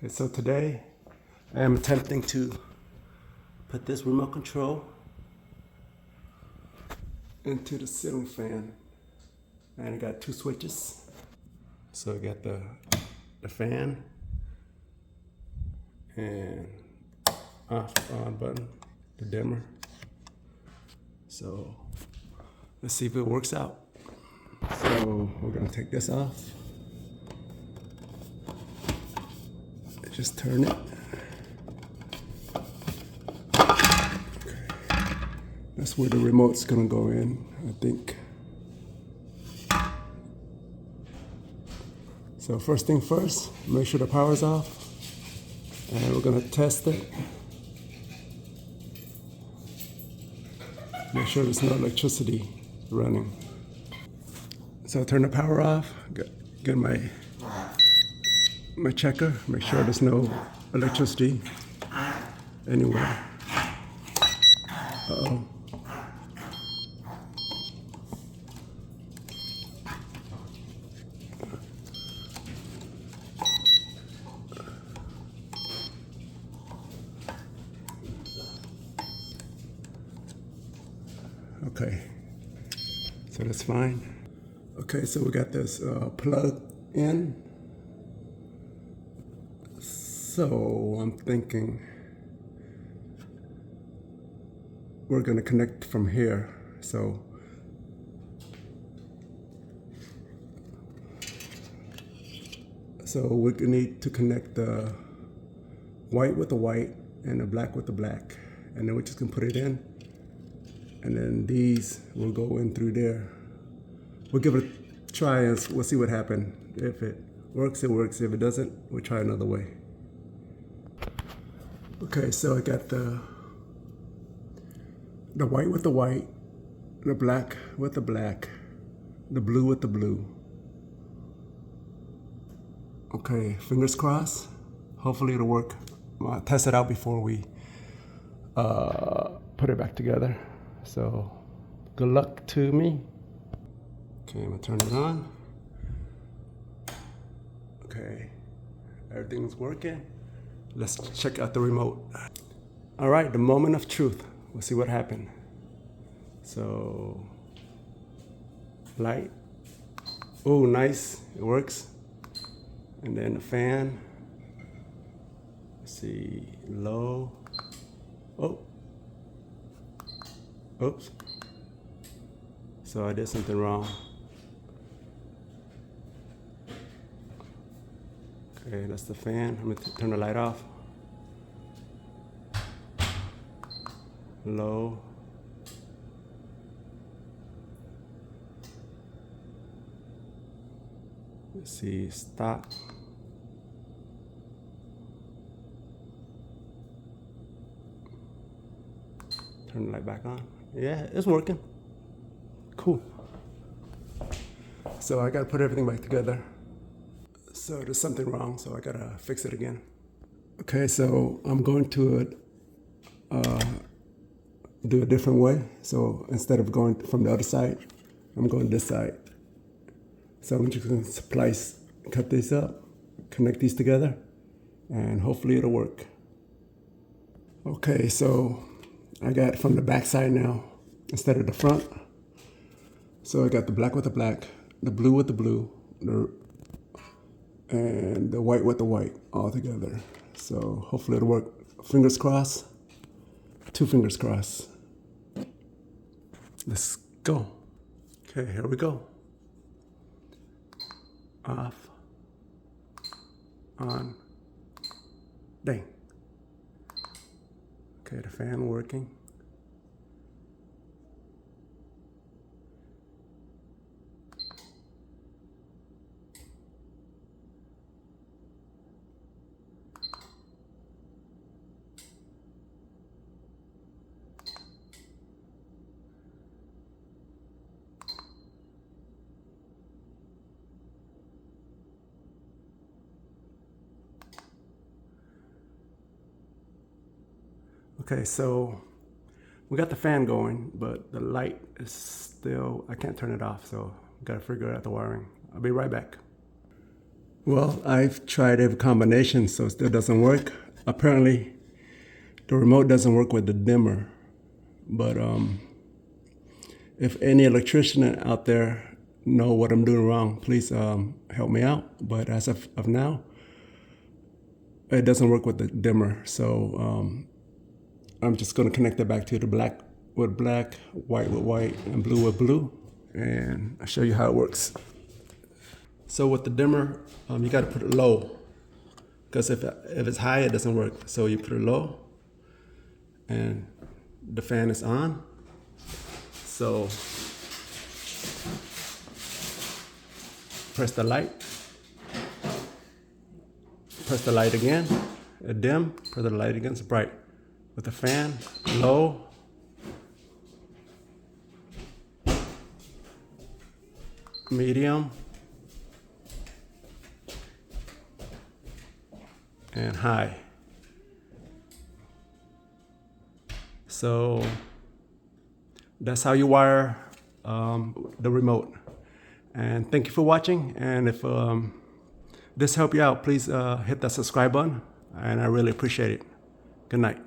Okay, so today I am attempting to put this remote control into the ceiling fan. And I got two switches. So I got the fan and off on button, the dimmer. So let's see if it works out. So we're gonna take this off. Just turn it. Okay. That's where the remote's gonna go in, I think. So first thing first, make sure the power's off. And we're gonna test it. Make sure there's no electricity running. So turn the power off, get my checker, make sure there's no electricity anywhere. Uh-oh. Okay, so that's fine. Okay, so we got this plug in. So I'm thinking we're gonna connect from here. So we're gonna need to connect the white with the white and the black with the black. And then we're just gonna put it in. And then these will go in through there. We'll give it a try and we'll see what happens. If it works, it works. If it doesn't, we'll try another way. Okay, so I got the white with the white, the black with the black, the blue with the blue. Okay, fingers crossed. Hopefully it'll work. I'll test it out before we put it back together. So good luck to me. Okay, I'm gonna turn it on. Okay, everything's working. Let's check out the remote. All right, the moment of truth. We'll see what happened. So, light. Oh, nice, it works. And then the fan. Let's see, low. Oh, oops. So I did something wrong. Okay, that's the fan. I'm gonna turn the light off. Low. Let's see, stop. Turn the light back on. Yeah, it's working. Cool. So I gotta put everything back together. So there's something wrong, so I gotta fix it again. Okay, so I'm going to do a different way. So instead of going from the other side, I'm going this side. So I'm just gonna cut these up, connect these together, and hopefully it'll work. Okay, so I got from the back side now instead of the front. So I got the black with the black, the blue with the blue, and the white with the white all together. So hopefully it'll work. Fingers crossed. Two fingers crossed. Let's go. Okay, here we go. Off. On. Dang. Okay, the fan working. Okay, so we got the fan going, but the light is still, I can't turn it off, so gotta figure out the wiring. I'll be right back. Well, I've tried every combination, so it still doesn't work. Apparently, the remote doesn't work with the dimmer. But if any electrician out there know what I'm doing wrong, please help me out. But as of now, it doesn't work with the dimmer. So I'm just going to connect it back to the black with black, white with white, and blue with blue. And I'll show you how it works. So with the dimmer, you got to put it low, because if it's high, it doesn't work. So you put it low, and the fan is on. So press the light. Press the light again. Dim. Press the light again. It's bright. With the fan low. Medium. And high. So that's how you wire the remote. And thank you for watching. And if this helped you out, please hit that subscribe button. And I really appreciate it. Good night.